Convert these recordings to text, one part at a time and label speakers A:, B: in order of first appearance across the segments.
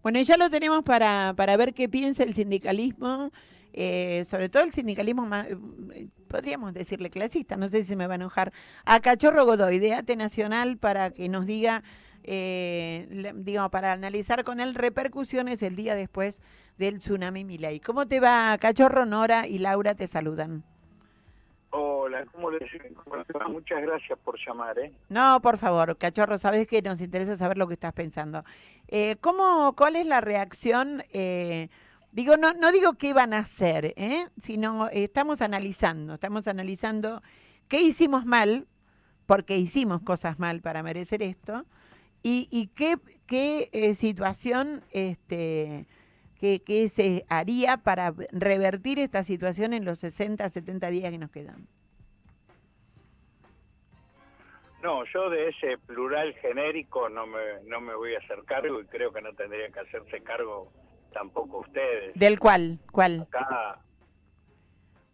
A: Bueno, y ya lo tenemos para ver qué piensa el sindicalismo, sobre todo el sindicalismo más, podríamos decirle clasista, no sé si me va a enojar, a Cachorro Godoy, de ATE Nacional, para que nos diga, digamos, para analizar con él repercusiones el día después del tsunami Milei. ¿Cómo te va, Cachorro? Nora y Laura te saludan.
B: Hola, ¿cómo les va? Muchas gracias por llamar, ¿eh?
A: No, por favor, Cachorro, sabes que nos interesa saber lo que estás pensando. ¿Cuál es la reacción? Digo, no digo qué van a hacer, sino estamos analizando qué hicimos mal, porque hicimos cosas mal para merecer esto, y qué situación que se haría para revertir esta situación en los 60, 70 días que nos quedan.
B: No, yo de ese plural genérico no me voy a hacer cargo y creo que no tendrían que hacerse cargo tampoco ustedes.
A: ¿Del cuál? ¿Cuál?
B: Acá,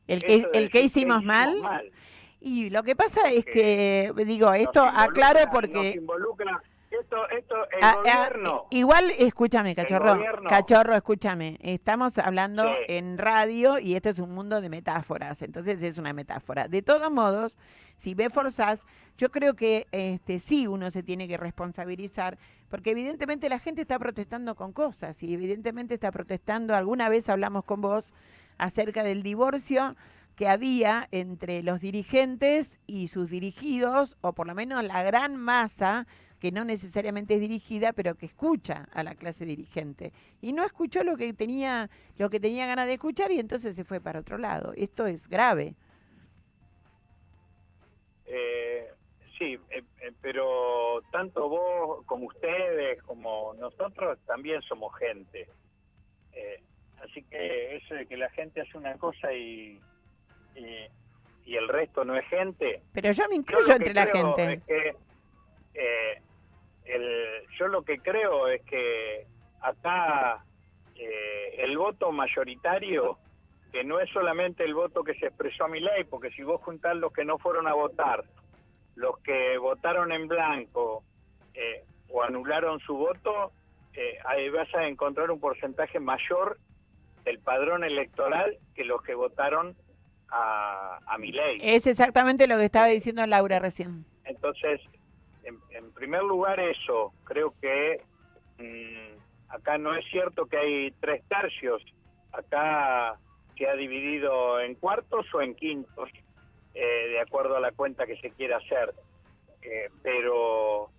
A: ¿El que,
B: esto de
A: el que
B: decir que
A: hicimos
B: hicimos
A: mal?
B: mal,
A: Y lo que pasa es
B: que
A: que, digo,
B: nos
A: esto aclaro
B: involucra, nos
A: porque
B: involucra, el gobierno,
A: igual, escúchame,
B: el
A: cachorro,
B: gobierno,
A: cachorro, escúchame, estamos
B: sí,
A: hablando en radio y este es un mundo de metáforas, entonces es una metáfora. De todos modos, si ve forzás, yo creo que sí uno se tiene que responsabilizar, porque evidentemente la gente está protestando con cosas y evidentemente está protestando, alguna vez hablamos con vos acerca del divorcio que había entre los dirigentes y sus dirigidos, o por lo menos la gran masa que no necesariamente es dirigida, pero que escucha a la clase dirigente. Y no escuchó lo que tenía ganas de escuchar y entonces se fue para otro lado. Esto es grave.
B: eh, sí, pero tanto vos como ustedes, como nosotros, también somos gente. Eh, Así que eso de que la gente hace una cosa y, y el resto no es gente,
A: Pero yo me
B: yo
A: incluyo
B: lo que
A: entre la
B: creo es
A: gente.
B: que eh, yo lo que creo es que acá el voto mayoritario, que no es solamente el voto que se expresó a mi ley, porque si vos juntás los que no fueron a votar, los que votaron en blanco o anularon su voto, ahí vas a encontrar un porcentaje mayor del padrón electoral que los que votaron a Milei.
A: Es exactamente lo que estaba
B: Eh,
A: diciendo Laura recién.
B: entonces, en primer lugar eso, creo que acá no es cierto que hay 3/3, acá se ha dividido en cuartos o en quintos, de acuerdo a la cuenta que se quiera hacer. Pero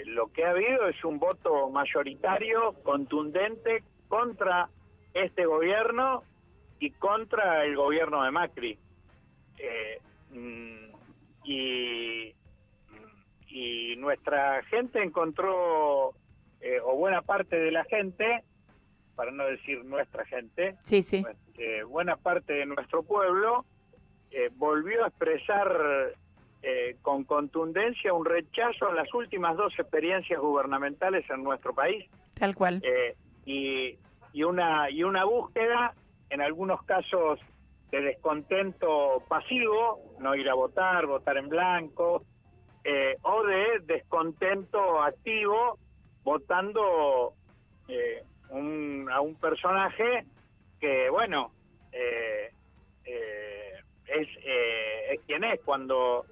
B: lo que ha habido es un voto mayoritario, contundente, contra este gobierno y contra el gobierno de Macri. Eh, mm, y, y nuestra gente encontró, o buena parte de la gente, para no decir nuestra gente,
A: Sí, sí.
B: buena parte de nuestro pueblo volvió a expresar con contundencia un rechazo a las últimas 2 experiencias gubernamentales en nuestro país,
A: Tal cual.
B: eh, y, y una búsqueda, en algunos casos, de descontento pasivo, no ir a votar, votar en blanco, o de descontento activo, votando a un personaje que, bueno, es quien es. Cuando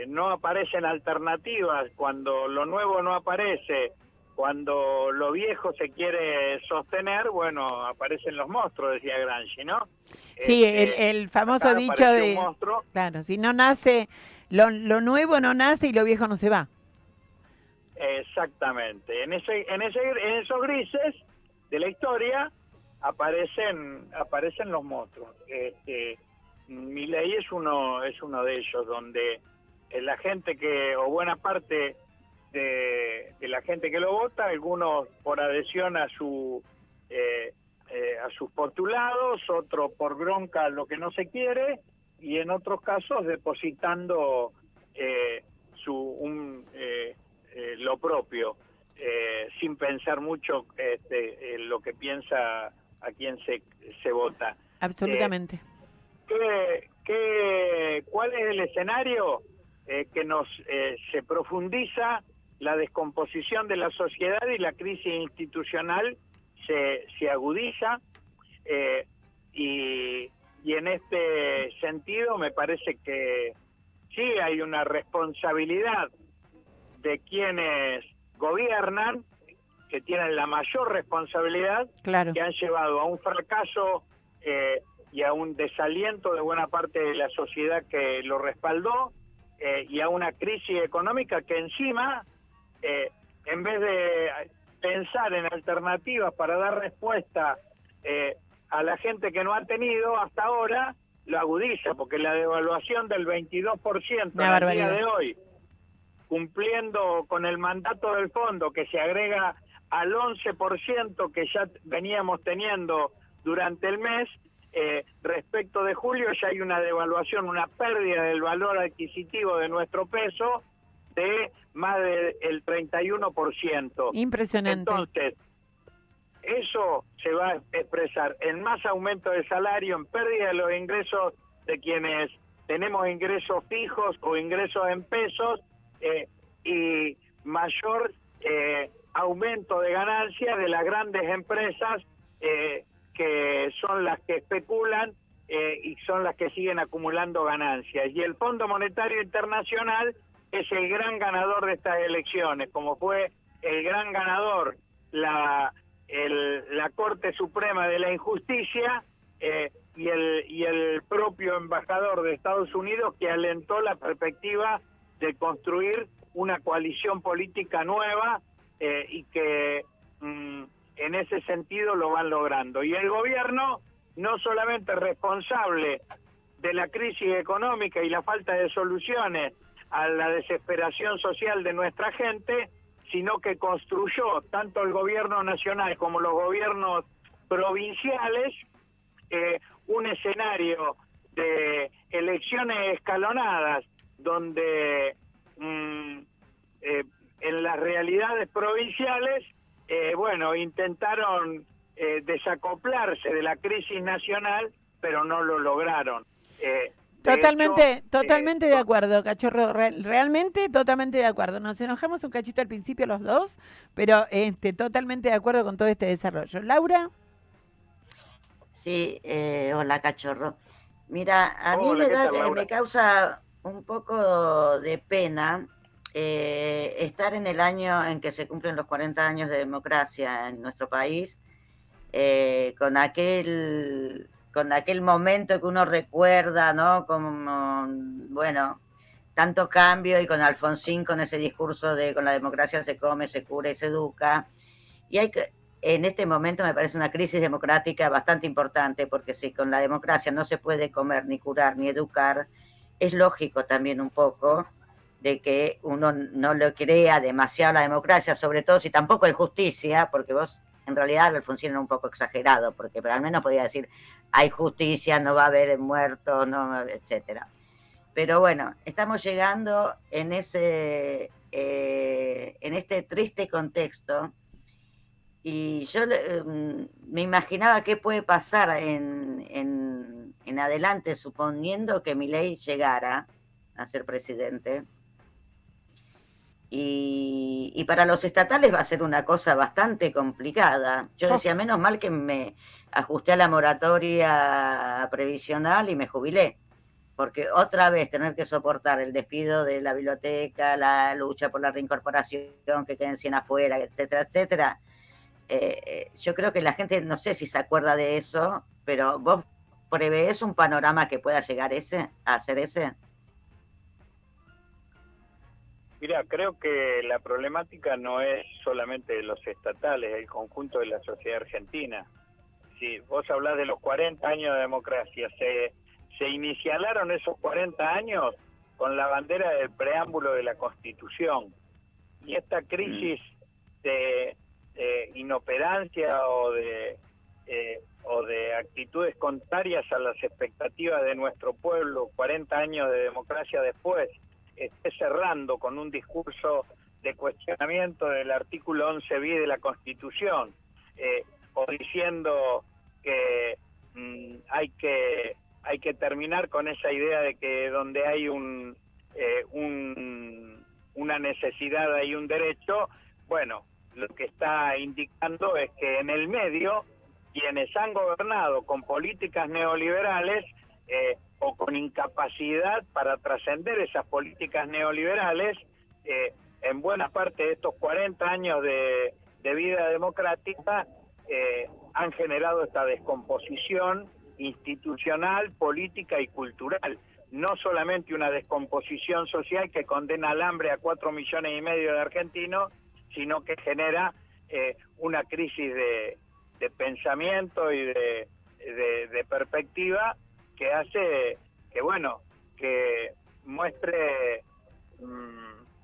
B: no aparecen alternativas, cuando lo nuevo no aparece, cuando lo viejo se quiere sostener, bueno, aparecen los monstruos, decía Gramsci, ¿no?
A: Sí, el famoso
B: Acá
A: dicho
B: apareció un
A: de,
B: monstruo.
A: claro, si no nace, lo nuevo no nace y lo viejo no se va.
B: Exactamente. En esos grises de la historia aparecen los monstruos. Milei es uno de ellos, donde la gente o buena parte de la gente que lo vota, algunos por adhesión a a sus postulados, otros por bronca a lo que no se quiere, y en otros casos depositando lo propio, sin pensar mucho en lo que piensa a quién se vota.
A: Absolutamente.
B: ¿Cuál es el escenario que se profundiza la descomposición de la sociedad y la crisis institucional se agudiza, y en este sentido me parece que sí hay una responsabilidad de quienes gobiernan, que tienen la mayor responsabilidad,
A: Claro.
B: que han llevado a un fracaso y a un desaliento de buena parte de la sociedad que lo respaldó, y a una crisis económica que encima, en vez de pensar en alternativas para dar respuesta a la gente que no ha tenido hasta ahora, lo agudiza, porque la devaluación del 22%
A: Una
B: al día
A: barbaridad.
B: de hoy, cumpliendo con el mandato del fondo, que se agrega al 11% que ya veníamos teniendo durante el mes, respecto de julio ya hay una devaluación, una pérdida del valor adquisitivo de nuestro peso de más del 31%.
A: Impresionante.
B: Entonces, eso se va a expresar en más aumento de salario, en pérdida de los ingresos de quienes tenemos ingresos fijos o ingresos en pesos, y mayor aumento de ganancias de las grandes empresas, que son las que especulan y son las que siguen acumulando ganancias. Y el Fondo Monetario Internacional es el gran ganador de estas elecciones, como fue el gran ganador la Corte Suprema de la Injusticia, y el propio embajador de Estados Unidos, que alentó la perspectiva de construir una coalición política nueva, y que en ese sentido lo van logrando. Y el gobierno, no solamente responsable de la crisis económica y la falta de soluciones a la desesperación social de nuestra gente, sino que construyó tanto el gobierno nacional como los gobiernos provinciales un escenario de elecciones escalonadas, donde en las realidades provinciales, intentaron desacoplarse de la crisis nacional, pero no lo lograron.
A: Totalmente de acuerdo, Cachorro. Realmente totalmente de acuerdo. Nos enojamos un cachito al principio los dos, pero totalmente de acuerdo con todo este desarrollo. Laura.
C: Sí, hola, Cachorro. Mira, a mí
B: Hola,
C: me
B: ¿qué tal, Laura?
C: me causa un poco de pena estar en el año en que se cumplen los 40 años de democracia en nuestro país, con aquel momento que uno recuerda, ¿no? Como, bueno, tanto cambio, y con Alfonsín con ese discurso de con la democracia se come, se cura y se educa. Y en este momento me parece una crisis democrática bastante importante, porque si con la democracia no se puede comer, ni curar, ni educar, es lógico también un poco de que uno no le crea demasiado a la democracia, sobre todo si tampoco hay justicia, porque vos en realidad Alfonsín era un poco exagerado, porque pero al menos podía decir hay justicia, no va a haber muertos, no, etcétera. Pero bueno, estamos llegando en este triste contexto, y yo me imaginaba qué puede pasar en adelante, suponiendo que Milei llegara a ser presidente. Y para los estatales va a ser una cosa bastante complicada. Yo decía, menos mal que me ajusté a la moratoria previsional y me jubilé, porque otra vez tener que soportar el despido de la biblioteca, la lucha por la reincorporación, que queden 100 afuera, etcétera, etcétera. Yo creo que la gente, no sé si se acuerda de eso, pero vos prevés un panorama que pueda llegar a ser ese.
B: Mira, creo que la problemática no es solamente de los estatales, es el conjunto de la sociedad argentina. Si vos hablás de los 40 años de democracia, se iniciaron esos 40 años con la bandera del preámbulo de la Constitución. Y esta crisis de inoperancia o de actitudes contrarias a las expectativas de nuestro pueblo, 40 años de democracia después, esté cerrando con un discurso de cuestionamiento del artículo 11 bis de la Constitución, o diciendo que hay que terminar con esa idea de que donde hay un una necesidad y un derecho, bueno, lo que está indicando es que en el medio, quienes han gobernado con políticas neoliberales o con incapacidad para trascender esas políticas neoliberales, en buena parte de estos 40 años de vida democrática, han generado esta descomposición institucional, política y cultural. No solamente una descomposición social que condena al hambre a 4,5 millones de argentinos, sino que genera una crisis de pensamiento y de perspectiva que hace que, bueno, que muestre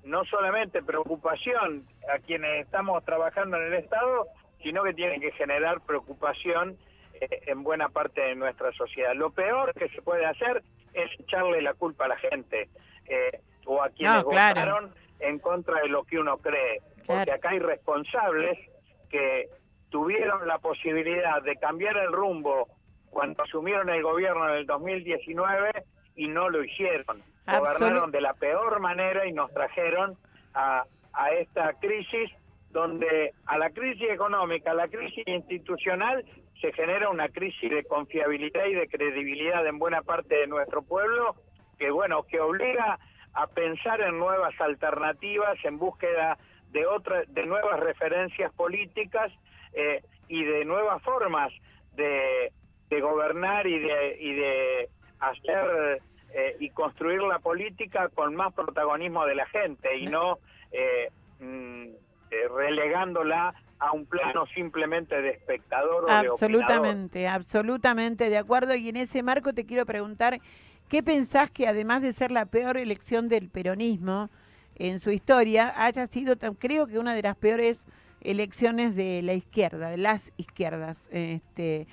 B: no solamente preocupación a quienes estamos trabajando en el Estado, sino que tiene que generar preocupación en buena parte de nuestra sociedad. Lo peor que se puede hacer es echarle la culpa a la gente o a quienes votaron en contra de lo que uno cree, porque acá hay responsables que tuvieron la posibilidad de cambiar el rumbo cuando asumieron el gobierno en el 2019 y no lo hicieron. Gobernaron de la peor manera y nos trajeron a esta crisis, donde a la crisis económica, a la crisis institucional, se genera una crisis de confiabilidad y de credibilidad en buena parte de nuestro pueblo, que bueno, que obliga a pensar en nuevas alternativas, en búsqueda de nuevas referencias políticas y de nuevas formas de gobernar y de hacer y construir la política con más protagonismo de la gente y no relegándola a un plano simplemente de espectador o de opinador.
A: Absolutamente de acuerdo. Y en ese marco te quiero preguntar, ¿qué pensás que además de ser la peor elección del peronismo en su historia, haya sido, creo que una de las peores elecciones de la izquierda, de las izquierdas, que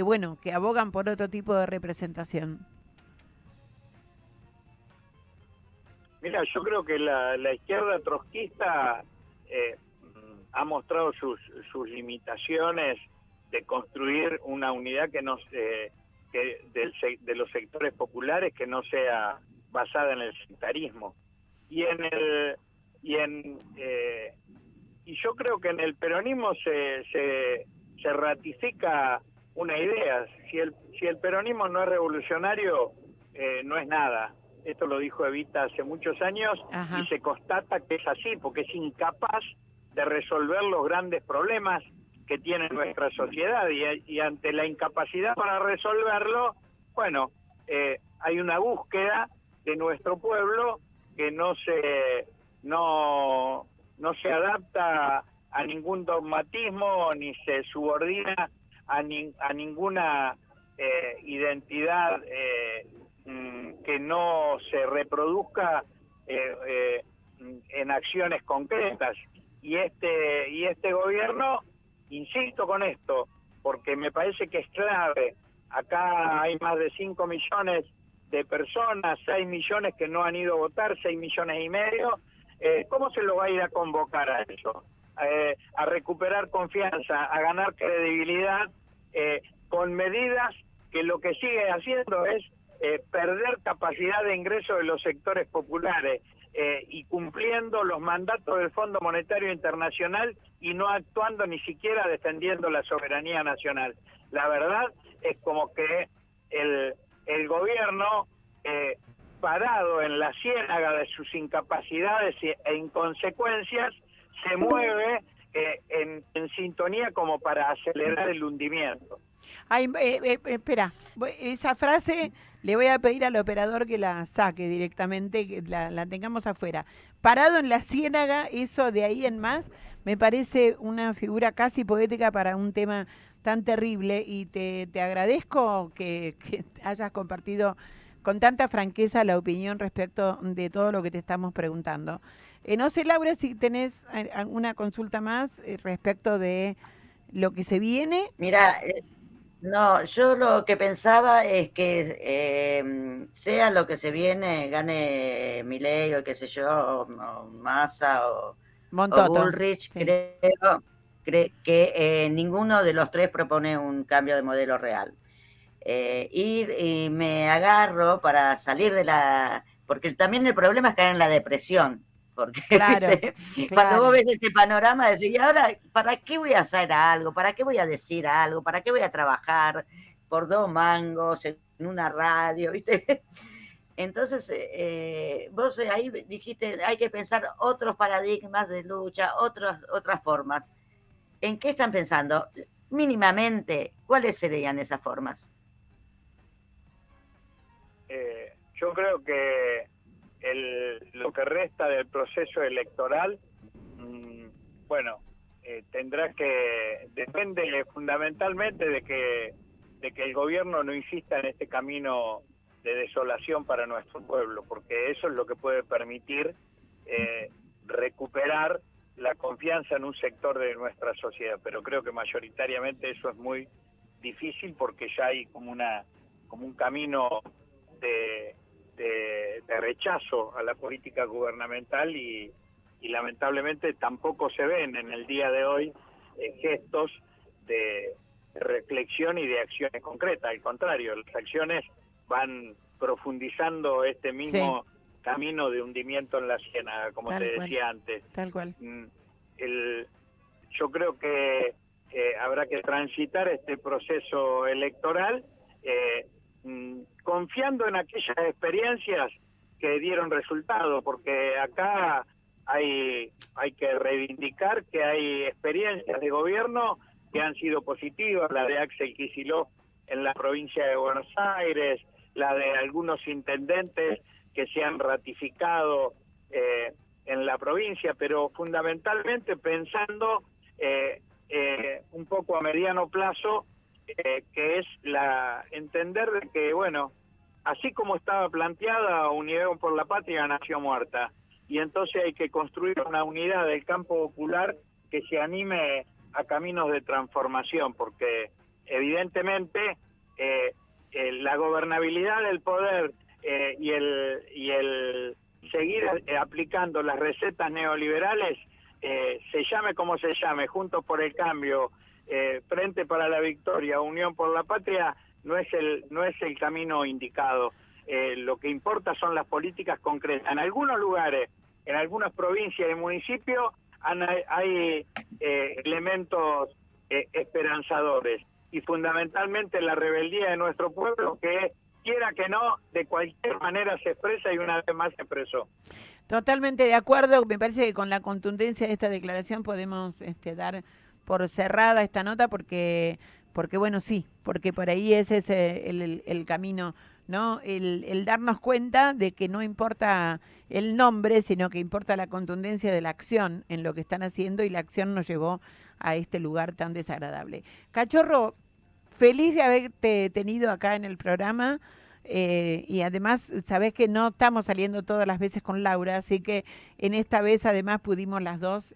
A: bueno, que abogan por otro tipo de representación?
B: Mira, yo creo que la izquierda trotskista ha mostrado sus limitaciones de construir una unidad que no de los sectores populares que no sea basada en el sectarismo. Y yo creo que en el peronismo se ratifica una idea. Si el peronismo no es revolucionario, no es nada. Esto lo dijo Evita hace muchos años. Ajá. Y se constata que es así, porque es incapaz de resolver los grandes problemas que tiene nuestra sociedad y ante la incapacidad para resolverlo, bueno, hay una búsqueda de nuestro pueblo que no se adapta a ningún dogmatismo ni se subordina a ninguna identidad que no se reproduzca en acciones concretas. Y este gobierno, insisto con esto, porque me parece que es clave. Acá hay más de 5 millones de personas, 6 millones que no han ido a votar, 6,5 millones. ¿Cómo se lo va a ir a convocar a eso? A recuperar confianza, a ganar credibilidad, con medidas que lo que sigue haciendo es perder capacidad de ingreso de los sectores populares y cumpliendo los mandatos del Fondo Monetario Internacional y no actuando ni siquiera defendiendo la soberanía nacional. La verdad es como que el gobierno, parado en la ciénaga de sus incapacidades e inconsecuencias, se mueve en sintonía como para acelerar el hundimiento.
A: Ay, espera, esa frase le voy a pedir al operador que la saque directamente, que la tengamos afuera. Parado en la ciénaga, eso de ahí en más, me parece una figura casi poética para un tema tan terrible, y te agradezco que hayas compartido con tanta franqueza la opinión respecto de todo lo que te estamos preguntando. No sé, Laura, si tenés alguna consulta más respecto de lo que se viene.
C: Mira, no, yo lo que pensaba es que sea lo que se viene, gane Milei o qué sé yo, o Massa o Bullrich, sí. Creo que ninguno de los tres propone un cambio de modelo real. Y me agarro para salir de porque también el problema es caer en la depresión, porque
A: Claro,
C: ¿viste? Cuando
A: claro.
C: vos ves este panorama, decís, ¿y ahora para qué voy a hacer algo? ¿Para qué voy a decir algo? ¿Para qué voy a trabajar por 2 mangos en una radio? ¿Viste? Entonces, vos ahí dijiste, hay que pensar otros paradigmas de lucha, otras formas. ¿En qué están pensando? Mínimamente, ¿cuáles serían esas formas?
B: Yo creo que lo que resta del proceso electoral, bueno, tendrá que, depende fundamentalmente de que el gobierno no insista en este camino de desolación para nuestro pueblo, porque eso es lo que puede permitir recuperar la confianza en un sector de nuestra sociedad, pero creo que mayoritariamente eso es muy difícil porque ya hay como un camino de rechazo a la política gubernamental y lamentablemente tampoco se ven en el día de hoy gestos de reflexión y de acciones concretas. Al contrario, las acciones van profundizando este mismo camino de hundimiento en la ciénaga, como te decía antes.
A: Tal cual.
B: Yo creo que habrá que transitar este proceso electoral confiando en aquellas experiencias que dieron resultado, porque acá hay que reivindicar que hay experiencias de gobierno que han sido positivas, la de Axel Kicillof en la provincia de Buenos Aires, la de algunos intendentes que se han ratificado en la provincia, pero fundamentalmente pensando un poco a mediano plazo, que es entender que, bueno, así como estaba planteada, Unión por la Patria nació muerta, y entonces hay que construir una unidad del campo popular que se anime a caminos de transformación, porque evidentemente la gobernabilidad del poder y el seguir aplicando las recetas neoliberales, se llame como se llame, Juntos por el Cambio, Frente para la Victoria, Unión por la Patria, no es el camino indicado. Lo que importa son las políticas concretas. En algunos lugares, en algunas provincias y municipios, hay elementos esperanzadores, y fundamentalmente la rebeldía de nuestro pueblo, que quiera que no, de cualquier manera se expresa, y una vez más se expresó.
A: Totalmente de acuerdo. Me parece que con la contundencia de esta declaración podemos dar por cerrada esta nota, porque bueno, sí, porque por ahí ese es el camino, ¿no? El darnos cuenta de que no importa el nombre, sino que importa la contundencia de la acción en lo que están haciendo, y la acción nos llevó a este lugar tan desagradable. Cachorro, feliz de haberte tenido acá en el programa. Y además, sabés que no estamos saliendo todas las veces con Laura, así que en esta vez además pudimos las dos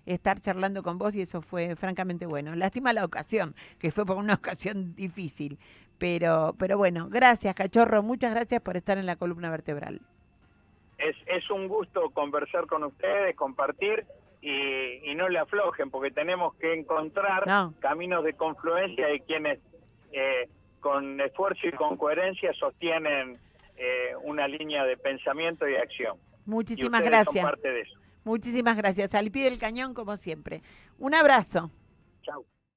A: estar charlando con vos, y eso fue francamente bueno. Lástima la ocasión, que fue por una ocasión difícil, pero bueno, gracias, Cachorro, muchas gracias por estar en la columna vertebral.
B: Es un gusto conversar con ustedes, compartir, y no le aflojen, porque tenemos que encontrar caminos de confluencia de quienes con esfuerzo y con coherencia sostienen una línea de pensamiento y de acción.
A: Muchísimas
B: y
A: gracias.
B: Son parte de eso.
A: Muchísimas gracias. Al pie del cañón, como siempre. Un abrazo.
B: Chau.